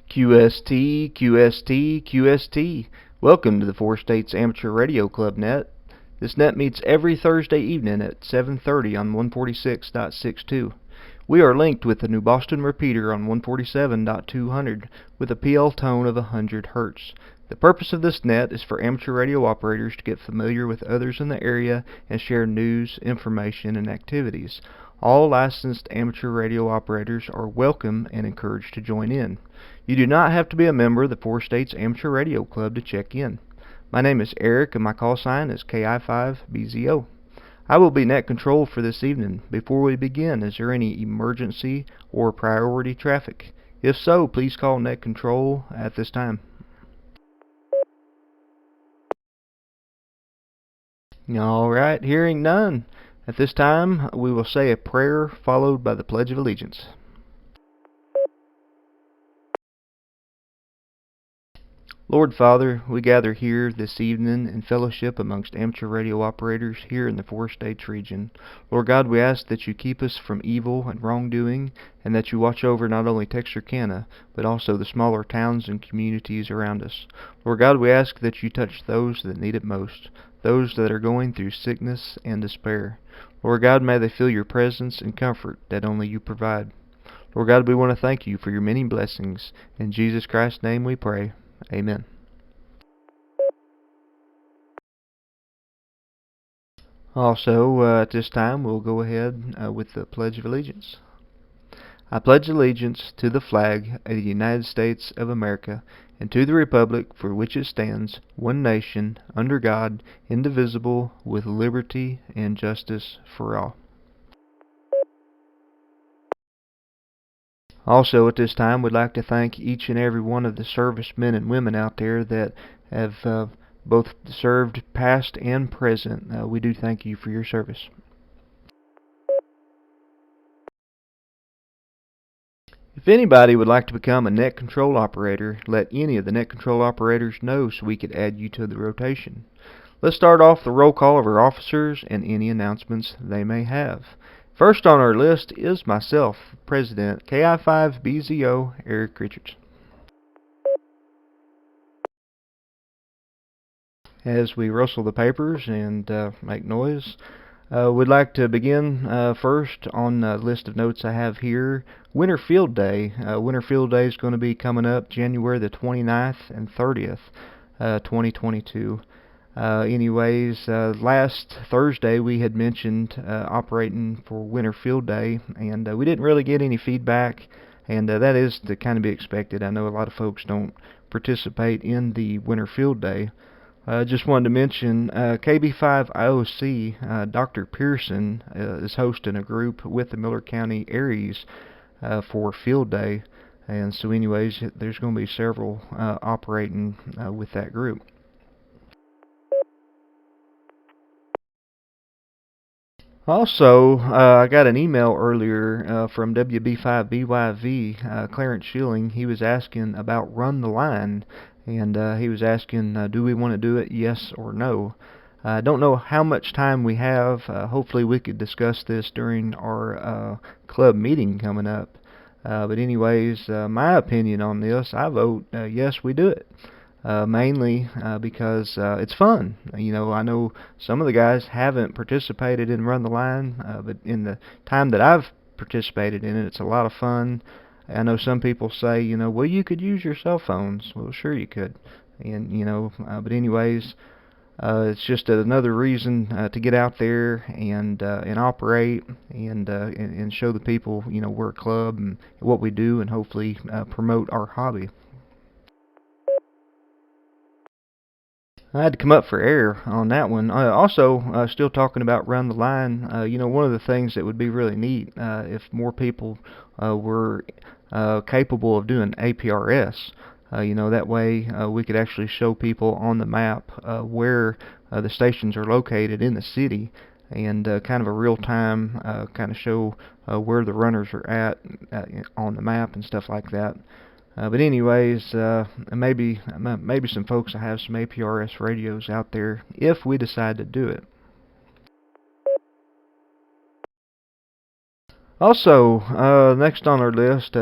QST, QST, QST. Welcome to the Four States Amateur Radio Club net. This net meets every Thursday evening at 7:30 on 146.62. We are linked with the New Boston repeater on 147.200 with a PL tone of 100 Hz. The purpose of this net is for amateur radio operators to get familiar with others in the area and share news, information, and activities. All licensed amateur radio operators are welcome and encouraged to join in. You do not have to be a member of the Four States Amateur Radio Club to check in. My name is Eric and my call sign is KI5BZO. I will be net control for this evening. Before we begin, is there any emergency or priority traffic? If so, please call net control at this time. Alright, hearing none. At this time, we will say a prayer followed by the Pledge of Allegiance. Lord Father, we gather here this evening in fellowship amongst amateur radio operators here in the Four States region. Lord God, we ask that you keep us from evil and wrongdoing, and that you watch over not only Texarkana, but also the smaller towns and communities around us. Lord God, we ask that you touch those that need it most, those that are going through sickness and despair. Lord God, may they feel your presence and comfort that only you provide. Lord God, we want to thank you for your many blessings. In Jesus Christ's name we pray. Amen. Also, at this time, we'll go ahead with the Pledge of Allegiance. I pledge allegiance to the flag of the United States of America and to the republic for which it stands, one nation, under God, indivisible, with liberty and justice for all. Also, at this time, we'd like to thank each and every one of the servicemen and women out there that have both served past and present. We do thank you for your service. If anybody would like to become a net control operator, let any of the net control operators know so we could add you to the rotation. Let's start off the roll call of our officers and any announcements they may have. First on our list is myself, President KI5BZO, Eric Richards. As we rustle the papers and make noise, we'd like to begin first on the list of notes I have here. Winter Field Day. Winter Field Day is going to be coming up January the 29th and 30th, 2022. Last Thursday we had mentioned operating for Winter Field Day, and we didn't really get any feedback, and that is to kind of be expected. I know a lot of folks don't participate in the Winter Field Day. Just wanted to mention KB5IOC, Dr. Pearson is hosting a group with the Miller County Aries for Field Day, and so anyways, there's going to be several operating with that group. Also, I got an email earlier from WB5BYV, Clarence Schilling. He was asking about Run the Line, and he was asking, do we want to do it, yes or no? I don't know how much time we have. Hopefully we could discuss this during our club meeting coming up. But anyways, my opinion on this, I vote yes, we do it. Mainly because it's fun. You know, I know some of the guys haven't participated in Run the Line, but in the time that I've participated in it, it's a lot of fun. I know some people say, you know, well, you could use your cell phones. Well, sure you could. And, you know, but anyways, it's just another reason to get out there and operate and show the people, you know, we're a club and what we do, and hopefully promote our hobby. I had to come up for air on that one. Also, still talking about Run the Line, you know, one of the things that would be really neat if more people were capable of doing APRS. You know, that way we could actually show people on the map where the stations are located in the city, and kind of a real-time kind of show where the runners are at on the map and stuff like that. But anyways, maybe some folks will have some APRS radios out there if we decide to do it. Also, next on our list,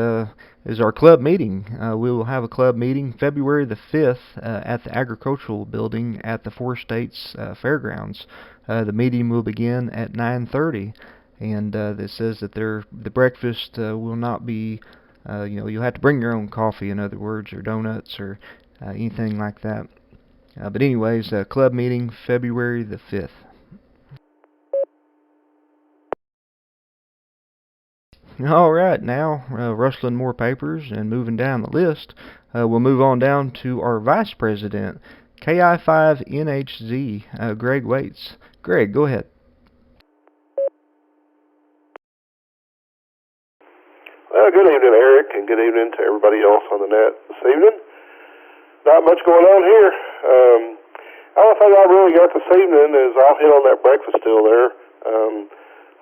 is our club meeting. We will have a club meeting February the 5th at the Agricultural Building at the Four States Fairgrounds. The meeting will begin at 9:30, and it says that the breakfast will not be, you'll have to bring your own coffee, in other words, or donuts or anything like that. But anyways, club meeting February the 5th. All right, now rustling more papers and moving down the list, we'll move on down to our vice president, KI5NHZ, Greg Waits. Greg, go ahead. Well, good evening, Eric, and good evening to everybody else on the net this evening. Not much going on here. The only thing I really got this evening is I'll hit on that breakfast deal there.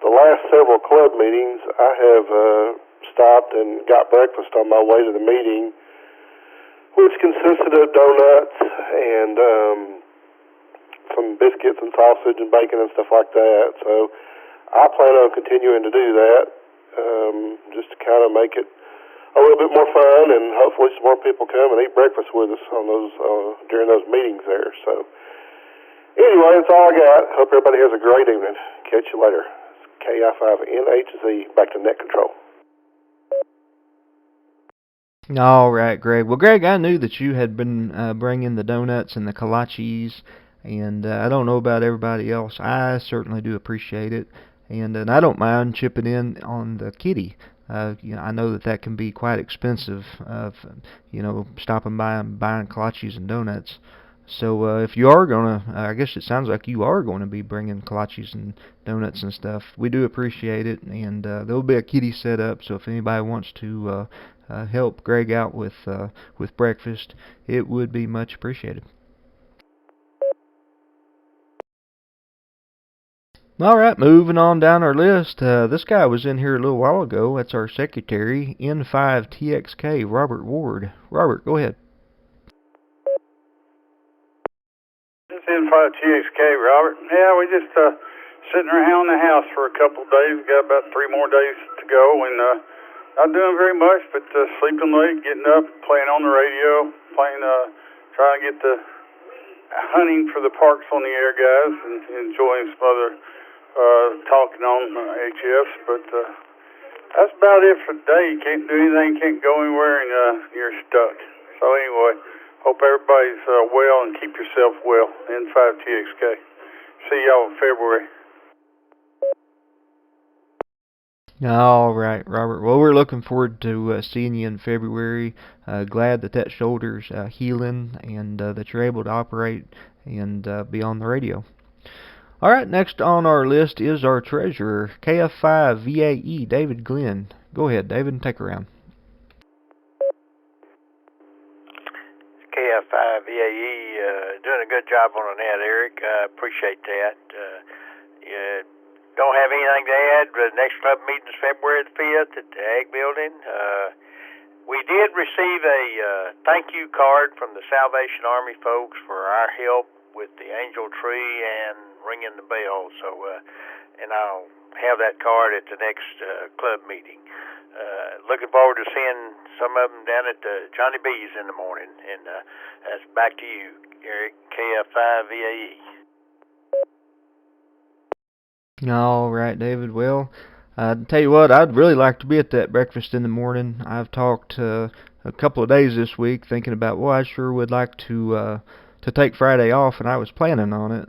The last several club meetings, I have stopped and got breakfast on my way to the meeting, which consisted of donuts and some biscuits and sausage and bacon and stuff like that. So I plan on continuing to do that, just to kind of make it a little bit more fun, and hopefully some more people come and eat breakfast with us on those during those meetings there. So anyway, that's all I got. Hope everybody has a great evening. Catch you later. KI5NHZ, back to net control. All right, Greg. Well, Greg, I knew that you had been bringing the donuts and the kolaches, and I don't know about everybody else. I certainly do appreciate it, and I don't mind chipping in on the kitty. I know that can be quite expensive, stopping by and buying kolaches and donuts. So if you are gonna, I guess it sounds like you are going to be bringing kolaches and donuts and stuff. We do appreciate it, and there'll be a kitty set up. So if anybody wants to help Greg out with breakfast, it would be much appreciated. All right, moving on down our list. This guy was in here a little while ago. That's our secretary, N5TXK, Robert Ward. Robert, go ahead. This is N5TXK, Robert. Yeah, we just sitting around the house for a couple of days. We got about 3 more days to go, and not doing very much, but sleeping late, getting up, playing on the radio, trying to get the hunting for the Parks on the Air guys, and enjoying some other talking on HFs. But that's about it for today. You can't do anything, can't go anywhere, and you're stuck. So anyway, hope everybody's well, and keep yourself well. N5TXK. See y'all in February. All right, Robert. Well, we're looking forward to seeing you in February. Glad that shoulder's healing, and that you're able to operate and be on the radio. All right, next on our list is our treasurer, KF5VAE, David Glenn. Go ahead, David, and take a round. KF5VAE, doing a good job on the net, Eric. Appreciate that. Don't have anything to add. The next club meeting is February the 5th at the Ag Building. We did receive a thank you card from the Salvation Army folks for our help with the angel tree and ringing the bell. So, and I'll have that card at the next club meeting. Looking forward to seeing some of them down at Johnny B's in the morning. And that's back to you, Eric, KF5VAE. All right, David. Well, tell you what, I'd really like to be at that breakfast in the morning. I've talked a couple of days this week thinking about, well, I sure would like to take Friday off, and I was planning on it.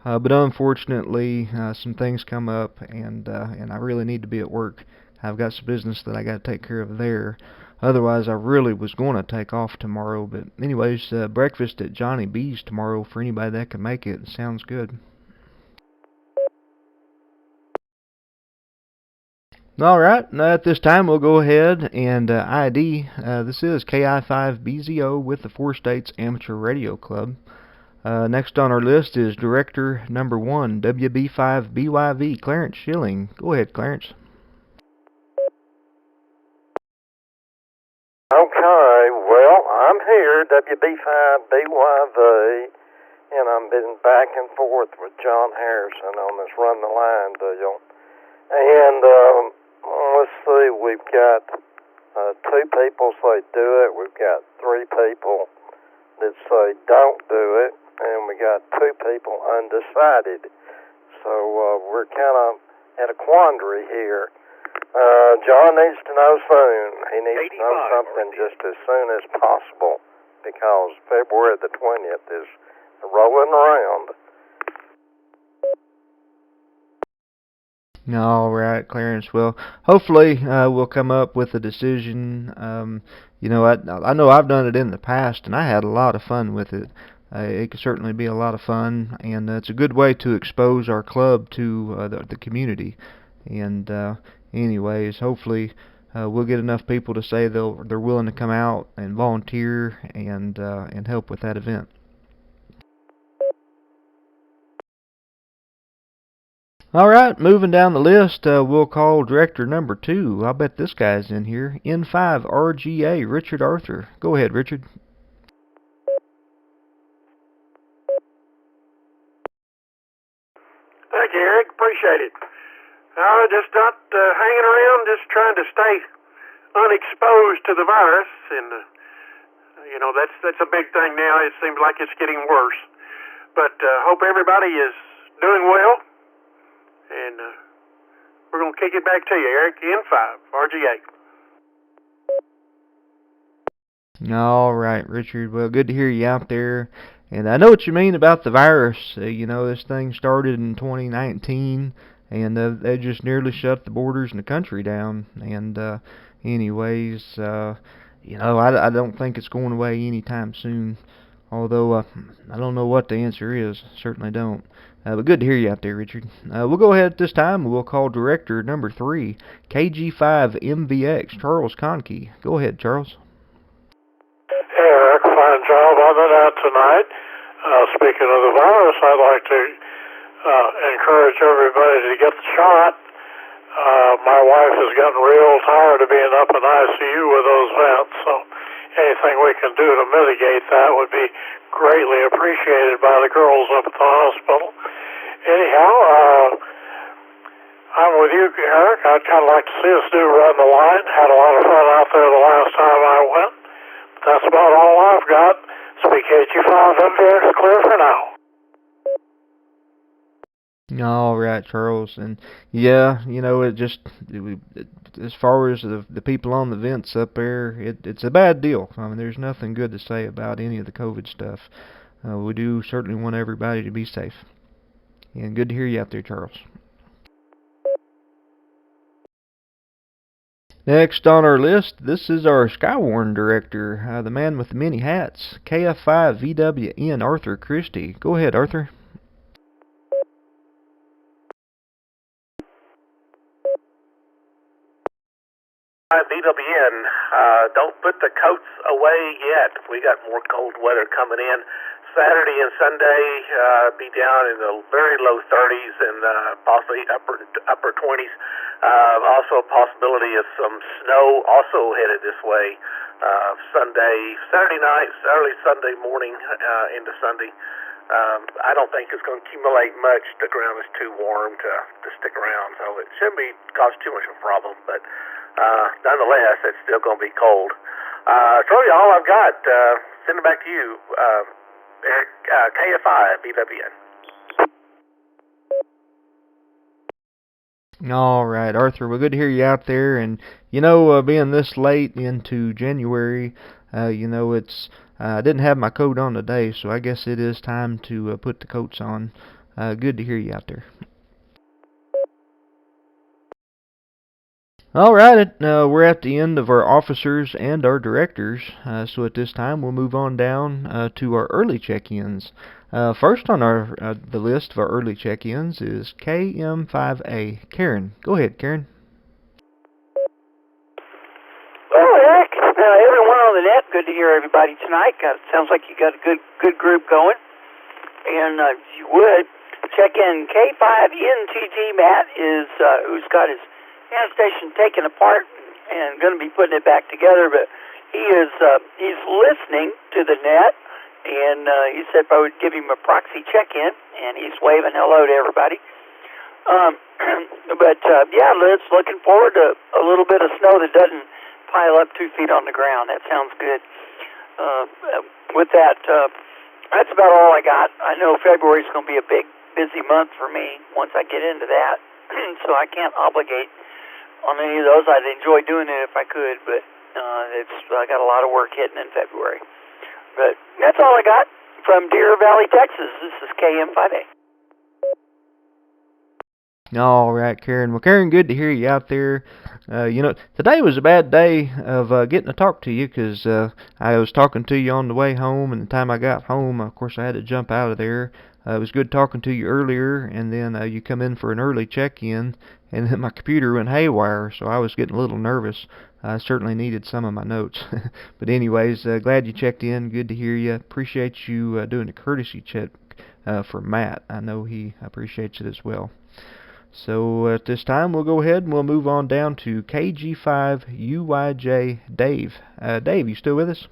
But unfortunately, some things come up, and I really need to be at work. I've got some business that I got to take care of there. Otherwise, I really was going to take off tomorrow. But anyways, breakfast at Johnny B's tomorrow for anybody that can make it. Sounds good. All right, at this time we'll go ahead and ID. This is KI5BZO with the Four States Amateur Radio Club. Next on our list is Director Number 1, WB5BYV, Clarence Schilling. Go ahead, Clarence. Okay, well, I'm here, WB5BYV, and I'm been back and forth with John Harrison on this Run the Line deal. And let's see, we've got 2 people say do it. We've got 3 people that say don't do it, and we got 2 people undecided. So we're kind of at a quandary here. John needs to know soon. He needs to know something just as soon as possible, because February the 20th is rolling around. All right, Clarence. Well, hopefully we'll come up with a decision. You know, I know I've done it in the past, and I had a lot of fun with it. It could certainly be a lot of fun, and it's a good way to expose our club to the community. And anyways, hopefully we'll get enough people to say they're willing to come out and volunteer and help with that event. All right, moving down the list, we'll call director number 2. I'll bet this guy's in here. N5 RGA, Richard Arthur. Go ahead, Richard. Thank you, Eric. Appreciate it. Just not hanging around, just trying to stay unexposed to the virus, and you know that's a big thing now. It seems like it's getting worse, but hope everybody is doing well, and we're gonna kick it back to you, Eric. N5 RGA. All right, Richard. Well, good to hear you out there. And I know what you mean about the virus. You know, this thing started in 2019, and they just nearly shut the borders in the country down. And anyways, you know, I don't think it's going away anytime soon. Although I don't know what the answer is. Certainly don't. But good to hear you out there, Richard. We'll go ahead at this time. We'll call director number 3, KG5 MVX, Charles Conkey. Go ahead, Charles. Hey, Eric, fine job on the net tonight. Speaking of the virus, I'd like to encourage everybody to get the shot. My wife has gotten real tired of being up in ICU with those vents, so anything we can do to mitigate that would be greatly appreciated by the girls up at the hospital. Anyhow, I'm with you, Eric. I'd kind of like to see us do Run the Line. Had a lot of fun out there the last time I went. That's about all I've got. Speak KG5 MVX clear for now. All right, Charles, and yeah, you know, as far as the people on the vents up there, it's a bad deal. I mean, there's nothing good to say about any of the COVID stuff. We do certainly want everybody to be safe, and good to hear you out there, Charles. Next on our list, this is our Skywarn director, the man with the many hats, KF5 VWN, Arthur Christie. Go ahead, Arthur. VWN, don't put the coats away yet. We got more cold weather coming in. Saturday and Sunday be down in the very low 30s and possibly upper 20s. Also a possibility of some snow also headed this way. Saturday night, early Sunday morning into Sunday. I don't think it's going to accumulate much. The ground is too warm to stick around, so it shouldn't be cause too much of a problem. But nonetheless, it's still going to be cold. That's really all I've got. Send it back to you, Eric, KFI, BWN. All right, Arthur. Well, good to hear you out there. And you know, being this late into January, you know, I didn't have my coat on today, so I guess it is time to put the coats on. Good to hear you out there. All right, we're at the end of our officers and our directors, so at this time we'll move on down to our early check-ins. First on the list of our early check-ins is KM5A. Karen, go ahead, Karen. Well, Eric, everyone on the net, good to hear everybody tonight. Sounds like you got a good group going. And if you would, check in K5NTG. Matt who's got his hand station taken apart and going to be putting it back together, but he's listening to the net, and he said if I would give him a proxy check-in, and he's waving hello to everybody. But yeah, it's looking forward to a little bit of snow that doesn't pile up 2 feet on the ground. That sounds good. With that, that's about all I got. I know February's going to be a big, busy month for me once I get into that, so I can't obligate on any of those. I'd enjoy doing it if I could, but I got a lot of work hitting in February. But that's all I got from Deer Valley, Texas. This is KM5A. All right, Karen. Well, Karen, good to hear you out there. Today was a bad day of getting to talk to you because I was talking to you on the way home, and the time I got home, of course, I had to jump out of there. It was good talking to you earlier, and then you come in for an early check-in, and then my computer went haywire, so I was getting a little nervous. I certainly needed some of my notes. But anyways, glad you checked in. Good to hear you. Appreciate you doing a courtesy check for Matt. I know he appreciates it as well. So at this time, we'll go ahead and we'll move on down to KG5UYJ Dave. Dave, you still with us?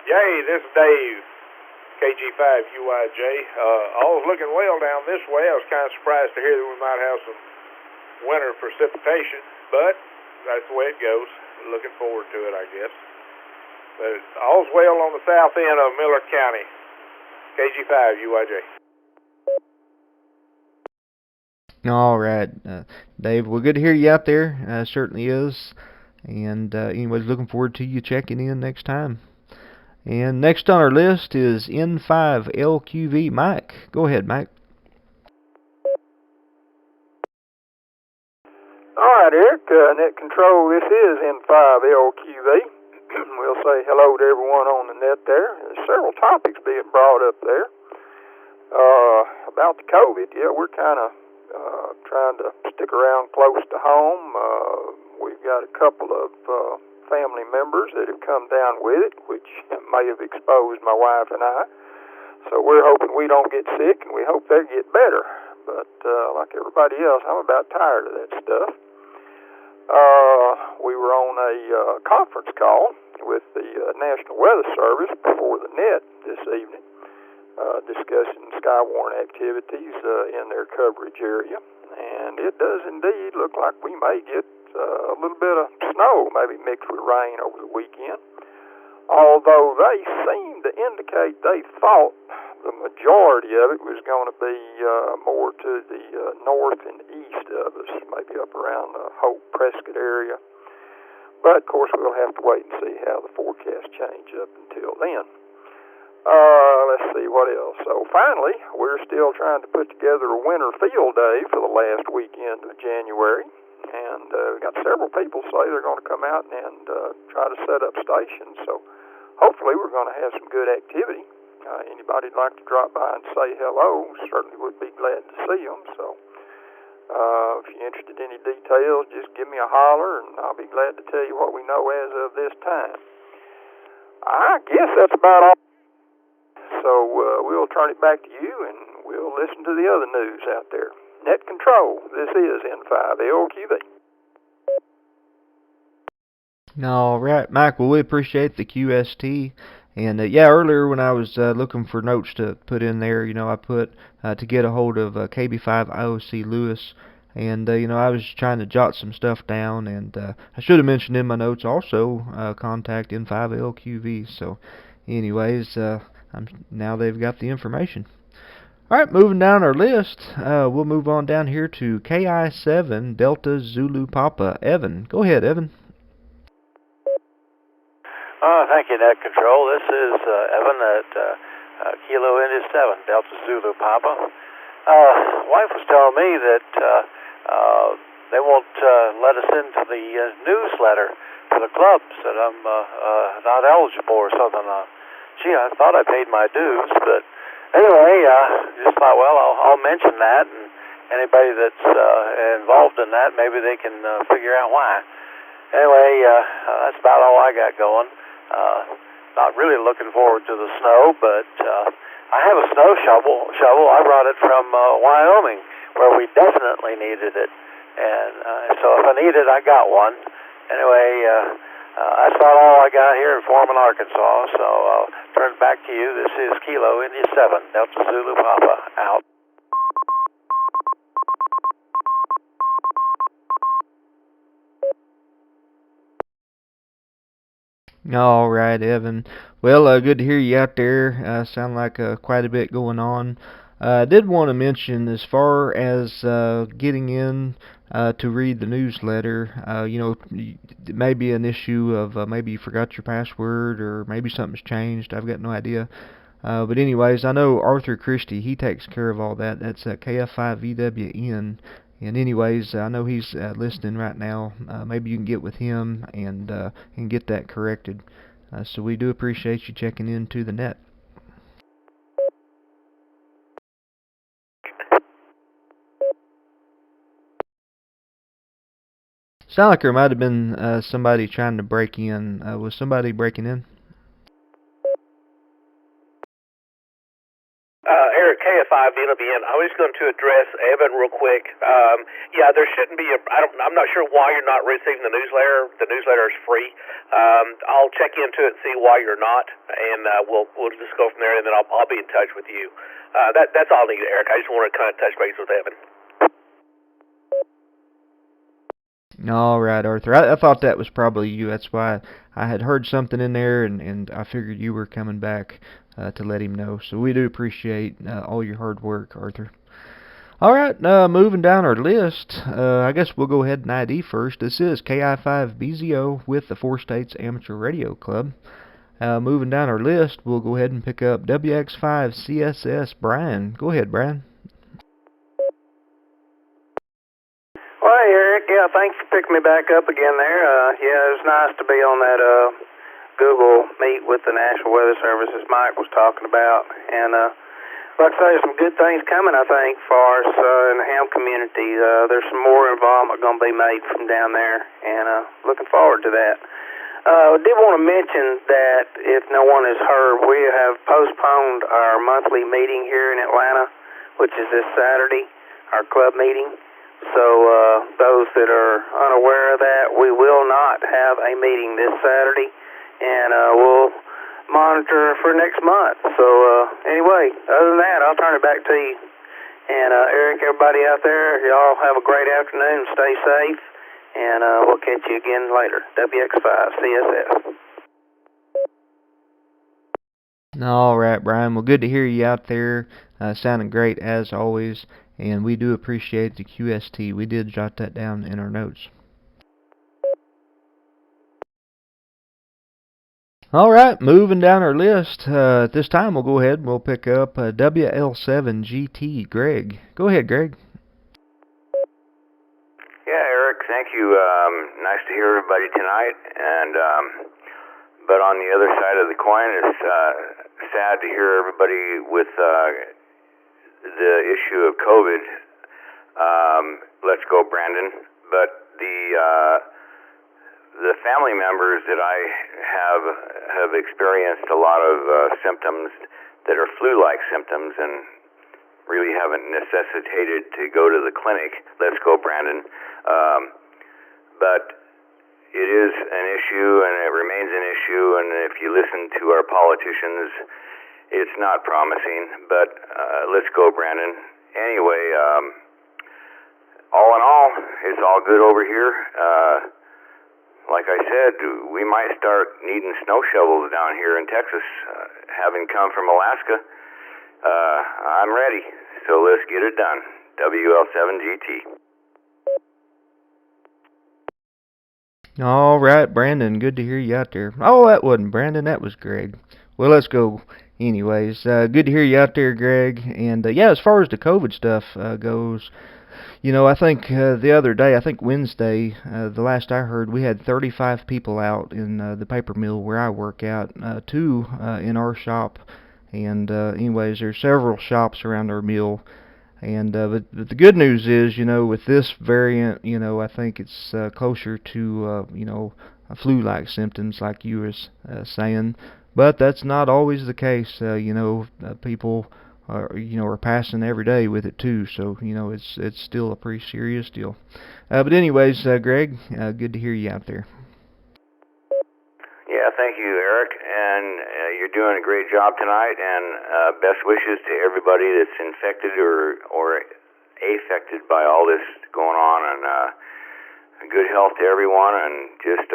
Yay, this is Dave, KG5UYJ. All's looking well down this way. I was kind of surprised to hear that we might have some winter precipitation, but that's the way it goes. Looking forward to it, I guess. But all's well on the south end of Miller County. KG5UYJ. All right, Dave. Well, good to hear you out there. Certainly is. And anyways, looking forward to you checking in next time. And next on our list is N5LQV Mike. Go ahead, Mike. All right, Eric. Net Control, this is N5LQV. We'll say hello to everyone on the net there. There's several topics being brought up there. About the COVID, yeah, we're kind of trying to stick around close to home. We've got a couple of family members that have come down with it, which may have exposed my wife and I. So we're hoping we don't get sick, and we hope they get better. But like everybody else, I'm about tired of that stuff. We were on a conference call with the National Weather Service before the net this evening, discussing skywarn activities in their coverage area. And it does indeed look like we may get a little bit of snow, maybe mixed with rain over the weekend. Although they seem to indicate they thought the majority of it was going to be more to the north and east of us, maybe up around the Hope, Prescott area. But, of course, we'll have to wait and see how the forecast change up until then. Let's see what else. So, finally, we're still trying to put together a winter field day for the last weekend of January. And we've got several people say they're going to come out and try to set up stations. So, hopefully, we're going to have some good activity. Anybody who'd like to drop by and say hello certainly would be glad to see them. So, if you're interested in any details, just give me a holler, and I'll be glad to tell you what we know as of this time. I guess that's about all. So, we'll turn it back to you, and we'll listen to the other news out there. Net Control, this is N5LQV. All right, Mike. Well, we appreciate the QST. And earlier when I was looking for notes to put in there, I put to get a hold of KB5 IOC Lewis, and I was trying to jot some stuff down, and I should have mentioned in my notes also contact N5LQV. So, anyways, now they've got the information. All right, moving down our list, we'll move on down here to KI7 Delta Zulu Papa. Evan, go ahead, Evan. Thank you, Net Control. This is Evan at Kilo India 7, Delta Zulu Papa. Wife was telling me that they won't let us into the newsletter for the clubs, that I'm not eligible or something. Gee, I thought I paid my dues, but anyway, just thought, well, I'll mention that, and anybody that's involved in that, maybe they can figure out why. Anyway, that's about all I got going. Not really looking forward to the snow, but I have a snow shovel. I brought it from Wyoming, where we definitely needed it. And so if I need it, I got one. Anyway, that's about all I got here in Foreman, Arkansas. So I'll turn it back to you. This is Kilo India 7, Delta Zulu Papa, out. All right, Evan. Well, good to hear you out there. Sound like quite a bit going on. I did want to mention, as far as getting in to read the newsletter, it may be an issue of maybe you forgot your password or maybe something's changed. I've got no idea. But anyways, I know Arthur Christie, he takes care of all that. That's KF5VWN. And anyways, I know he's listening right now. Maybe you can get with him and get that corrected. So we do appreciate you checking into the net. Sound like there might have been somebody trying to break in. Was somebody breaking in? Eric, KF5 VWN. I was going to address Evan real quick. Yeah, there shouldn't be I'm not sure why you're not receiving the newsletter. The newsletter is free. I'll check into it and see why you're not, and we'll just go from there, and then I'll be in touch with you. That's all I need, Eric. I just want to kind of touch base with Evan. All right, Arthur. I thought that was probably you. That's why I had heard something in there, and I figured you were coming back to let him know. So we do appreciate all your hard work, Arthur. All right, moving down our list, I guess we'll go ahead and ID first. This is KI5BZO with the Four States Amateur Radio Club. Moving down our list, we'll go ahead and pick up WX5CSS Brian. Go ahead, Brian. Well, hey, Eric. Yeah, thanks for picking me back up again there. Yeah, it was nice to be on that Google Meet with the National Weather Service, as Mike was talking about. And like I say, there's some good things coming, I think, for us in the ham community. There's some more involvement going to be made from down there, and looking forward to that. I did want to mention that if no one has heard, we have postponed our monthly meeting here in Atlanta, which is this Saturday, our club meeting. So those that are unaware of that, we will not have a meeting this Saturday, and we'll monitor for next month. So anyway, other than that, I'll turn it back to you. And Eric, everybody out there, y'all have a great afternoon. Stay safe, and we'll catch you again later. WX5CSS. All right, Brian. Well, good to hear you out there. Sounding great as always. And we do appreciate the QST. We did jot that down in our notes. All right, moving down our list. At this time, we'll go ahead and we'll pick up WL7GT Greg. Go ahead, Greg. Yeah, Eric, thank you. Nice to hear everybody tonight. And but on the other side of the coin, it's sad to hear everybody with the issue of COVID. Let's go, Brandon. But the family members that I have experienced a lot of symptoms that are flu-like symptoms and really haven't necessitated to go to the clinic. Let's go, Brandon. But it is an issue, and it remains an issue, and if you listen to our politicians, it's not promising. But let's go, Brandon. Anyway, all in all, it's all good over here. Like I said, we might start needing snow shovels down here in Texas, having come from Alaska. I'm ready, so let's get it done. WL7GT. All right, Brandon, good to hear you out there. Oh, that wasn't Brandon, that was Greg. Well, let's go anyways. Good to hear you out there, Greg. And yeah, as far as the COVID stuff goes, you know, I think the other day, I think Wednesday, the last I heard, we had 35 people out in the paper mill where I work out, 2 in our shop. And anyways, there's several shops around our mill. And but the good news is, you know, with this variant, you know, I think it's closer to, you know, flu-like symptoms like you was saying. But that's not always the case. You know, people are passing every day with it too. So, you know, it's still a pretty serious deal. But anyways, Greg, good to hear you out there. Yeah, thank you, Eric. And you're doing a great job tonight. And best wishes to everybody that's infected or affected by all this going on. And good health to everyone. And just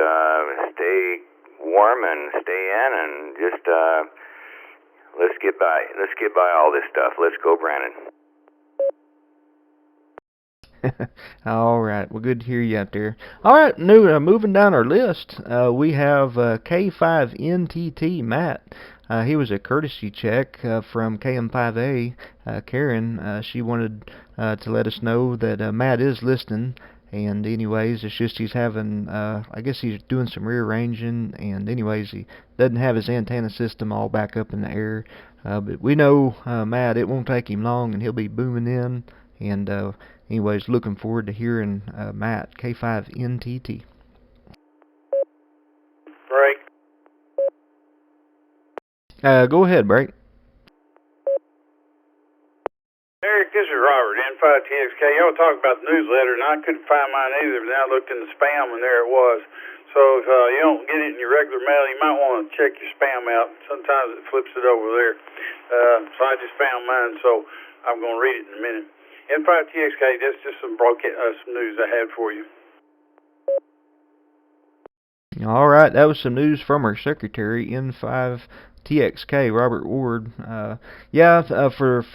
stay warm and stay in and just let's get by. Let's get by all this stuff. Let's go, Brandon. All right. Well, good to hear you out there. All right. Moving down our list, we have K5NTT Matt. He was a courtesy check from KM5A. Karen, she wanted to let us know that Matt is listening. And anyways, it's just he's having, I guess he's doing some rearranging. And anyways, he doesn't have his antenna system all back up in the air. But we know, Matt, it won't take him long and he'll be booming in. And anyways, looking forward to hearing Matt, K5NTT. Break. Go ahead, Break. Eric, this is Robert, N5TXK. Y'all talking about the newsletter, and I couldn't find mine either, but then I looked in the spam, and there it was. So if you don't get it in your regular mail, you might want to check your spam out. Sometimes it flips it over there. So I just found mine, so I'm going to read it in a minute. N5TXK, that's just some news I had for you. All right, that was some news from our secretary, N5TXK, Robert Ward. For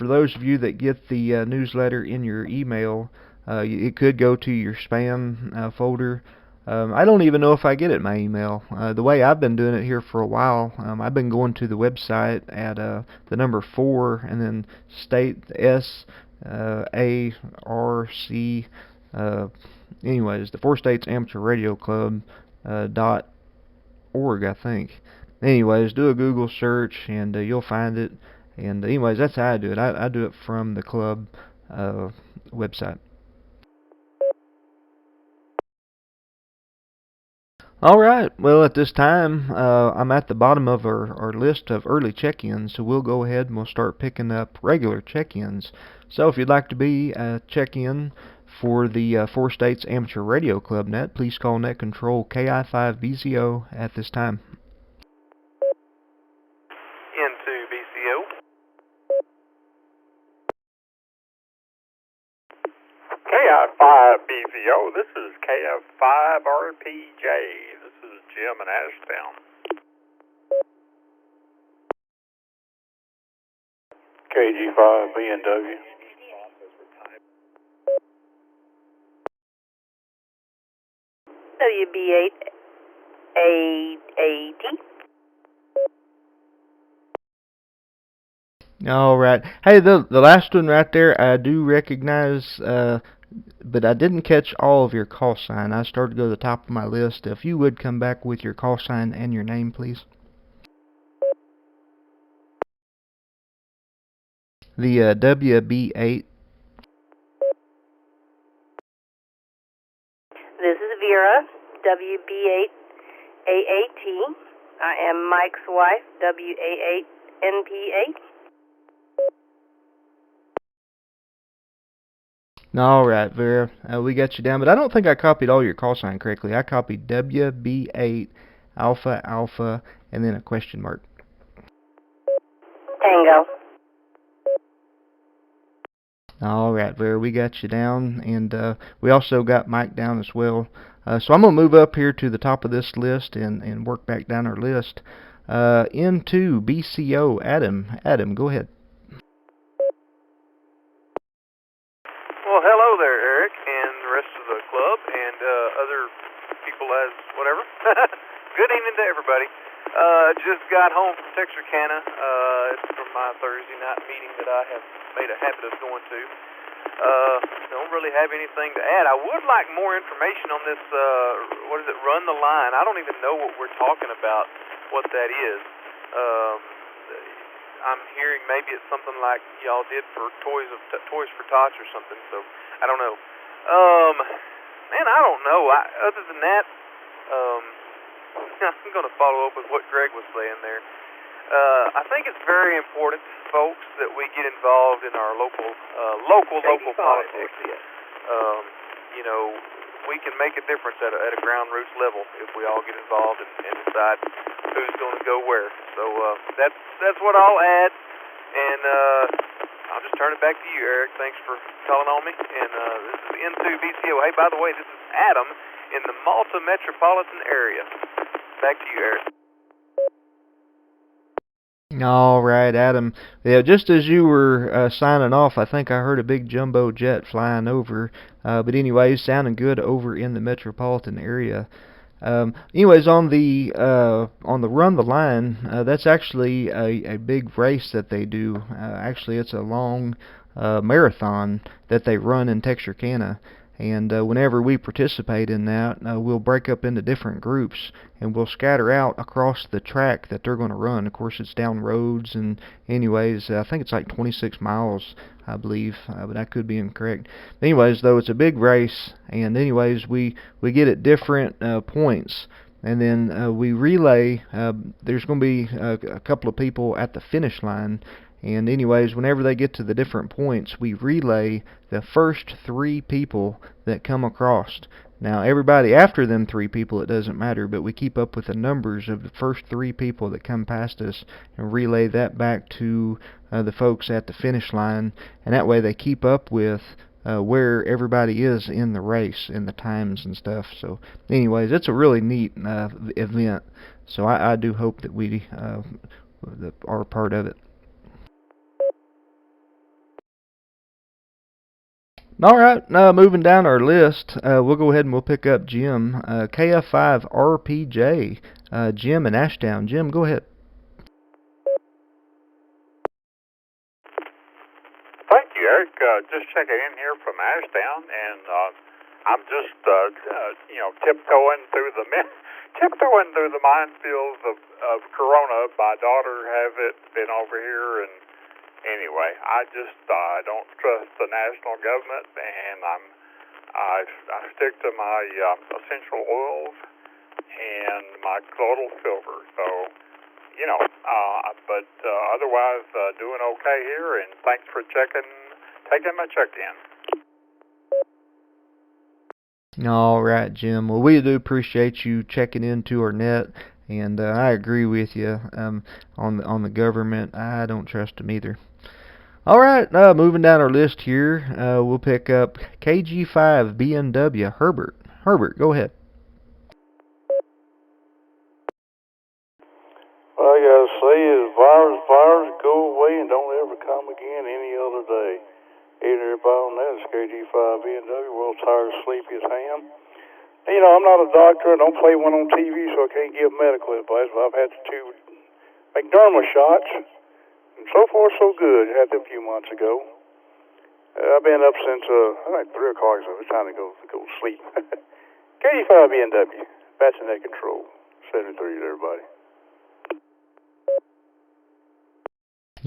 those of you that get the newsletter in your email, it could go to your spam folder. I don't even know if I get it in my email. The way I've been doing it here for a while, I've been going to the website at the number 4 and then state SARC. Anyways, the 4 States Amateur Radio Club .org, I think. Anyways, do a Google search and you'll find it. And anyways, that's how I do it. I do it from the club website. Alright, well at this time I'm at the bottom of our list of early check-ins, so we'll go ahead and we'll start picking up regular check-ins. So if you'd like to be a check-in for the 4 States Amateur Radio Club net, please call Net Control KI5BZO at this time. Into BCO. KI5BZO, this is KF5RPJ. This is Jim in Ashtown. KG5BNW. WB8AAT. Alright. Hey, the last one right there, I do recognize, but I didn't catch all of your call sign. I started to go to the top of my list. If you would come back with your call sign and your name, please. The WB8. This is Vera, WB8AAT. I am Mike's wife, WA8NPA. Alright, Vera, we got you down, but I don't think I copied all your call sign correctly. I copied WB8 Alpha Alpha and then a question mark. Tango. Alright, Vera, we got you down, and we also got Mike down as well. So I'm going to move up here to the top of this list and work back down our list. Into BCO, Adam. Adam, go ahead. Well, hello there, Eric, and the rest of the club, and other people as whatever. Good evening to everybody. Just got home from Texarkana. It's from my Thursday night meeting that I have made a habit of going to. Don't really have anything to add. I would like more information on this, what is it, Run the Line. I don't even know what we're talking about, what that is. I'm hearing maybe it's something like y'all did for Toys for Tots or something, so I don't know. Man, I don't know. Other than that, I'm going to follow up with what Greg was saying there. I think it's very important, folks, that we get involved in our local politics. You know, we can make a difference at a ground roots level if we all get involved and decide who's going to go where. So that's what I'll add, and I'll just turn it back to you, Eric. Thanks for calling on me. And this is N2 BCO. Hey, by the way, this is Adam in the Malta metropolitan area. Back to you, Eric. All right, Adam. Yeah, just as you were signing off, I think I heard a big jumbo jet flying over. But anyways, sounding good over in the metropolitan area. Anyways, on the Run the Line, that's actually a big race that they do. Actually, it's a long marathon that they run in Texarkana. And whenever we participate in that, we'll break up into different groups and we'll scatter out across the track that they're going to run. Of course, it's down roads, and anyways, I think it's like 26 miles, I believe, but I could be incorrect. Anyways, though, it's a big race, and anyways, we get at different points, and then we relay. There's going to be a couple of people at the finish line. And anyways, whenever they get to the different points, we relay the first 3 people that come across. Now, everybody after them 3 people, it doesn't matter, but we keep up with the numbers of the first 3 people that come past us and relay that back to the folks at the finish line. And that way they keep up with where everybody is in the race and the times and stuff. So anyways, it's a really neat event. So I do hope that we are a part of it. Alright, moving down our list, we'll go ahead and we'll pick up Jim, KF5RPJ, Jim in Ashdown. Jim, go ahead. Thank you, Eric. Just checking in here from Ashdown, and I'm just, tiptoeing through the minefields of Corona. My daughter been over here, and anyway, I don't trust the national government, and I stick to my essential oils and my colloidal silver. So, but otherwise doing okay here, and thanks for taking my check-in. All right, Jim. Well, we do appreciate you checking into our net. And I agree with you on the government. I don't trust them either. All right, moving down our list here, we'll pick up KG5BNW Herbert. Herbert, go ahead. All I gotta say is virus, go away and don't ever come again any other day. Either everybody on that is KG5BNW, world's tired, sleepiest ham. I'm not a doctor. I don't play one on TV, so I can't give medical advice. But I've had 2 McDermott shots, and so far so good. I had them a few months ago. I've been up since I think 3 o'clock, so it's time to go to sleep. KG5BNW, batch and net control, 73 to everybody.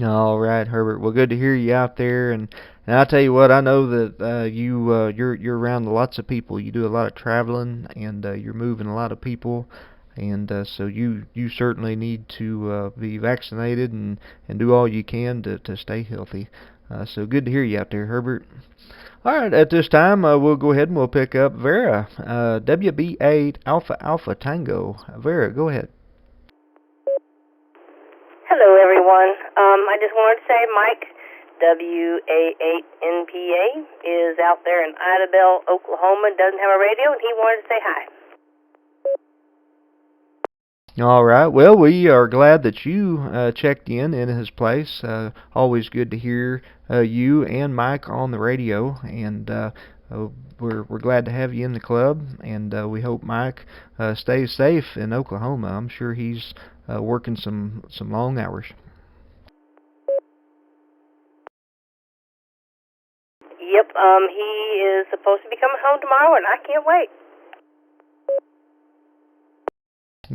All right, Herbert. Well, good to hear you out there, and I tell you what, I know that you're around lots of people. You do a lot of traveling, and you're moving a lot of people, and so you certainly need to be vaccinated and do all you can to stay healthy. So good to hear you out there, Herbert. All right, at this time, we'll go ahead and we'll pick up Vera, WB8 Alpha Alpha Tango. Vera, go ahead. Hello, everyone. I just wanted to say Mike, WA8NPA, is out there in Idabel, Oklahoma, doesn't have a radio, and he wanted to say hi. All right. Well, we are glad that you checked in his place. Always good to hear you and Mike on the radio, and we're glad to have you in the club, and we hope Mike stays safe in Oklahoma. I'm sure he's working some long hours. Yep, he is supposed to be coming home tomorrow, and I can't wait.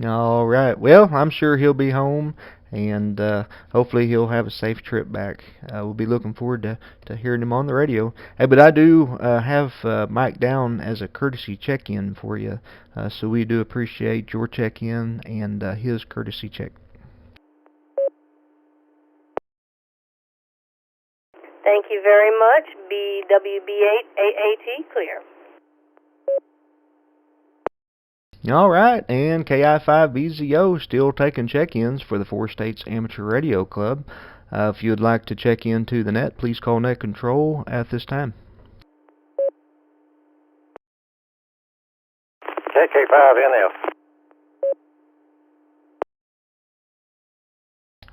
All right. Well, I'm sure he'll be home, and hopefully he'll have a safe trip back. We'll be looking forward to hearing him on the radio. Hey, but I do have Mike down as a courtesy check-in for you, so we do appreciate your check-in and his courtesy check. Thank you very much. BWB8AAT clear. All right, and KI5BZO still taking check-ins for the 4 States Amateur Radio Club. If you would like to check into the net, please call Net Control at this time. KK5NF.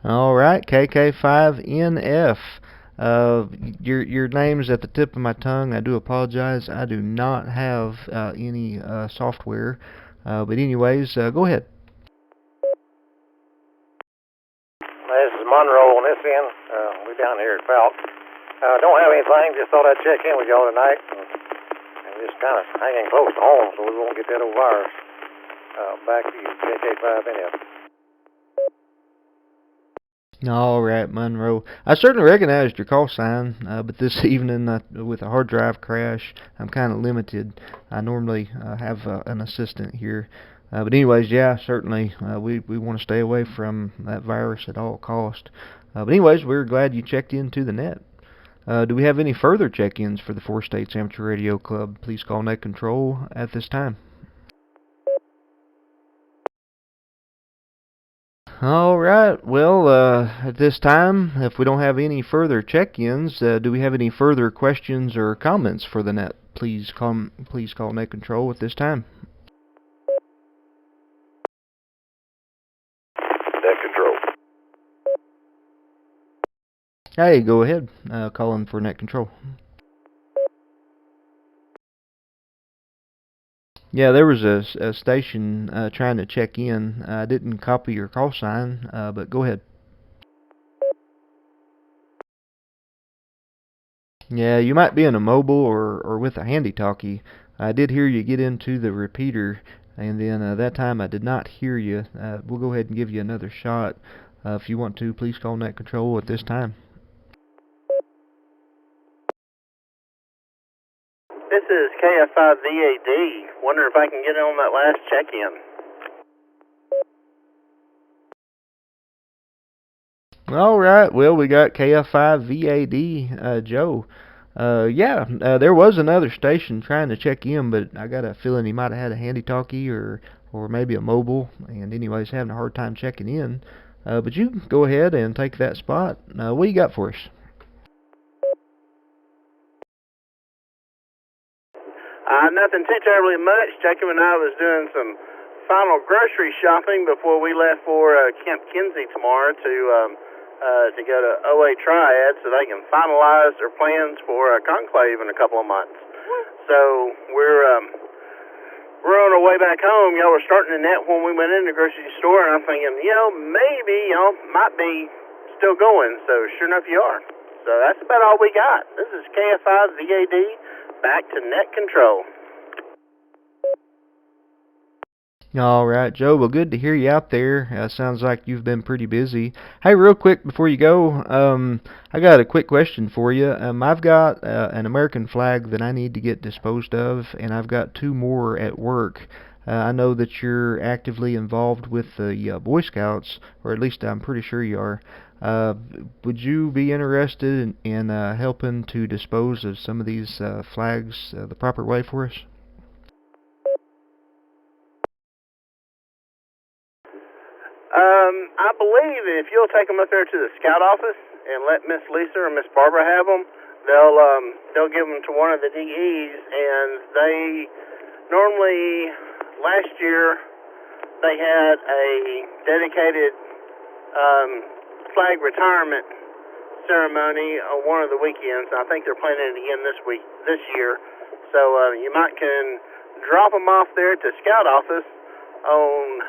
All right, KK5NF. Your name's at the tip of my tongue. I do apologize. I do not have any software. But anyways, go ahead. This is Monroe on this end. We're down here at Falk. Don't have anything. Just thought I'd check in with y'all tonight. And just kind of hanging close to home so we won't get that old virus. Back to you, KK5NF. All right, Monroe. I certainly recognized your call sign, but this evening with a hard drive crash, I'm kind of limited. I normally have an assistant here. But anyways, yeah, certainly we want to stay away from that virus at all cost. But anyways, we're glad you checked into the net. Do we have any further check-ins for the 4 States Amateur Radio Club? Please call Net Control at this time. All right. Well, at this time, if we don't have any further check-ins, do we have any further questions or comments for the net? Please call Net Control at this time. Net Control. Hey, go ahead. Calling for Net Control. Yeah, there was a station trying to check in. I didn't copy your call sign, but go ahead. Yeah, you might be in a mobile or with a handy-talkie. I did hear you get into the repeater, and then that time I did not hear you. We'll go ahead and give you another shot. If you want to, please call Net Control at this time. This is KF5VAD. Wonder if I can get on that last check-in. All right. Well, we got KF5VAD, Joe. There was another station trying to check in, but I got a feeling he might have had a handy-talkie or maybe a mobile, and anyways, having a hard time checking in. But you can go ahead and take that spot. What do you got for us? Nothing too terribly much. Jacob and I was doing some final grocery shopping before we left for Camp Kinsey tomorrow to go to OA Triad so they can finalize their plans for a conclave in a couple of months. So we're on our way back home. Y'all were starting the net when we went in the grocery store, and I'm thinking, maybe y'all might be still going. So sure enough, you are. So that's about all we got. This is KF5VAD, back to Net Control. All right, Joe. Well, good to hear you out there. Sounds like you've been pretty busy. Hey, real quick before you go, I got a quick question for you. I've got an American flag that I need to get disposed of, and I've got 2 more at work. I know that you're actively involved with the Boy Scouts, or at least I'm pretty sure you are. Would you be interested in helping to dispose of some of these flags the proper way for us? I believe if you'll take them up there to the scout office and let Miss Lisa or Miss Barbara have them, they'll give them to one of the DEs, and they normally, last year, they had a dedicated flag retirement ceremony on one of the weekends. I think they're planning it again this year. So you might can drop them off there at the scout office on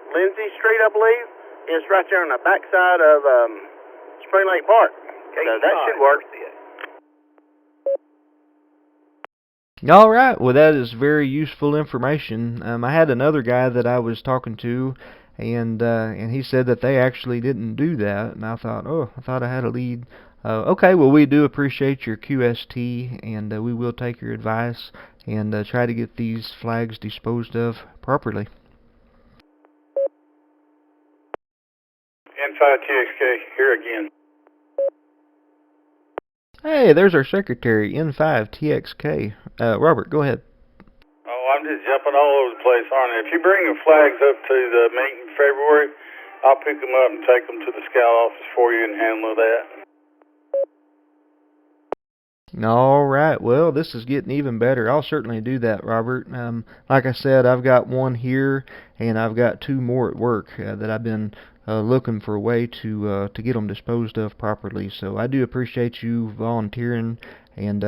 Lindsay Street, I believe. It's right there on the backside of Spring Lake Park. So that should work. All right. Well, that is very useful information. I had another guy that I was talking to, and he said that they actually didn't do that. And I thought I had a lead. Okay. Well, we do appreciate your QST, and we will take your advice and try to get these flags disposed of properly. N5TXK, here again. Hey, there's our secretary, N5TXK. Robert, go ahead. Oh, I'm just jumping all over the place, aren't I? If you bring the flags up to the meeting in February, I'll pick them up and take them to the scout office for you and handle that. All right. Well, this is getting even better. I'll certainly do that, Robert. Like I said, I've got one here, and I've got two more at work that I've been looking for a way to get them disposed of properly. So I do appreciate you volunteering, and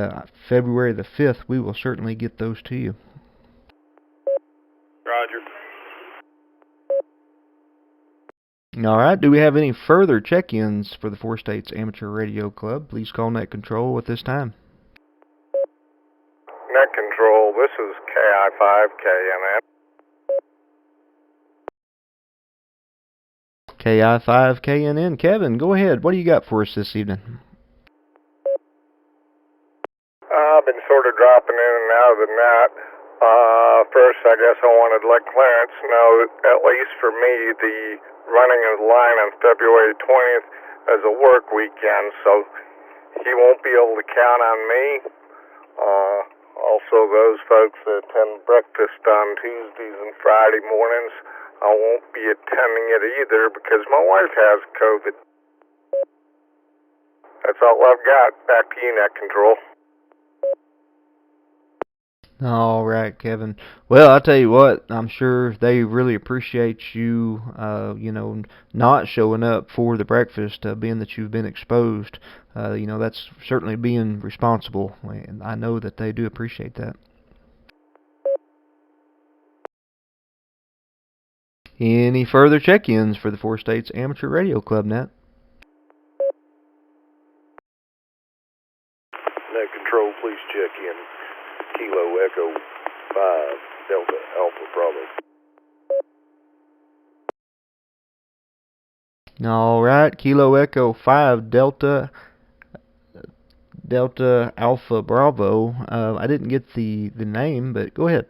February the 5th, we will certainly get those to you. Roger. All right. Do we have any further check-ins for the Four States Amateur Radio Club? Please call Net Control at this time. Net Control, this is KI5KNN. KI5KNN. Kevin, go ahead. What do you got for us this evening? I've been sort of dropping in and out of the net. First, I guess I wanted to let Clarence know that, at least for me, the running of the line on February 20th is a work weekend, so he won't be able to count on me. Also, those folks that attend breakfast on Tuesdays and Friday mornings, I won't be attending it either because my wife has COVID. That's all I've got. Back to you, Net Control. All right, Kevin. Well, I'll tell you what, I'm sure they really appreciate you, not showing up for the breakfast, being that you've been exposed. That's certainly being responsible, and I know that they do appreciate that. Any further check-ins for the Four States Amateur Radio Club, Net? Net Control, please check in. Kilo Echo 5 Delta Alpha Bravo. All right, Kilo Echo 5 Delta Alpha Bravo. I didn't get the name, but go ahead.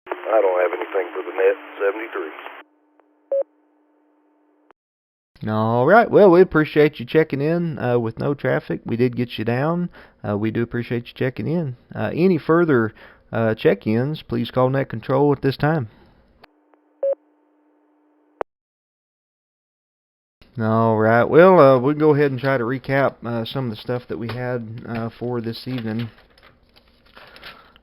I don't have anything for the net. 73. All right. Well, we appreciate you checking in with no traffic. We did get you down. We do appreciate you checking in. Any further check-ins, please call Net Control at this time. All right. Well, we'll go ahead and try to recap some of the stuff that we had for this evening.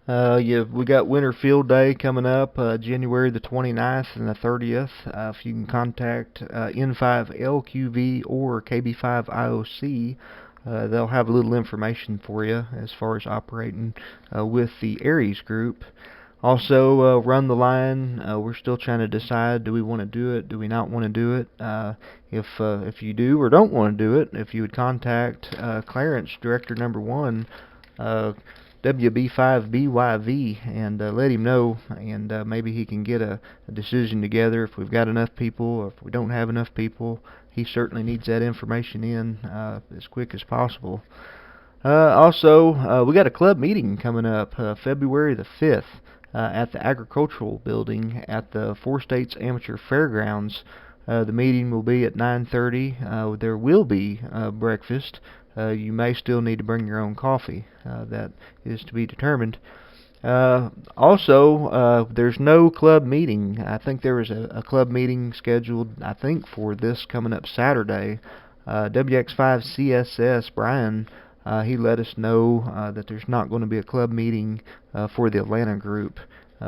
We got Winter Field Day coming up, January the 29th and the 30th. If you can contact N5LQV or KB5IOC, they'll have a little information for you as far as operating with the Aries group. Also, Run the Line. We're still trying to decide, do we want to do it, do we not want to do it. If you do or don't want to do it, if you would contact Clarence, Director Number 1, WB5BYV, and let him know, and maybe he can get a decision together if we've got enough people, or if we don't have enough people. He certainly needs that information in as quick as possible. Also, we got a club meeting coming up February the 5th at the Agricultural Building at the Four States Amateur Fairgrounds. The meeting will be at 9:30. There will be breakfast. You may still need to bring your own coffee. That is to be determined. Also, there's no club meeting. I think there was a club meeting scheduled, I think, for this coming up Saturday. WX5CSS, Brian, he let us know that there's not going to be a club meeting for the Atlanta group.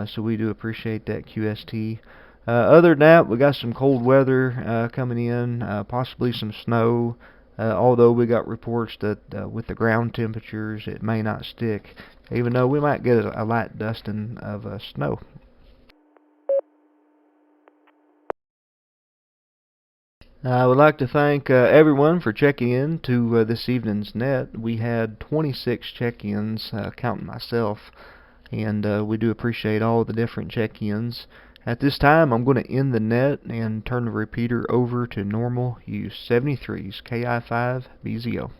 So we do appreciate that, QST. Other than that, we got some cold weather coming in, possibly some snow. Although we got reports that with the ground temperatures it may not stick, even though we might get a light dusting of snow. I would like to thank everyone for checking in to this evening's net. We had 26 check-ins, counting myself, and we do appreciate all the different check-ins. At this time, I'm going to end the net and turn the repeater over to normal use. 73's KI5BZO.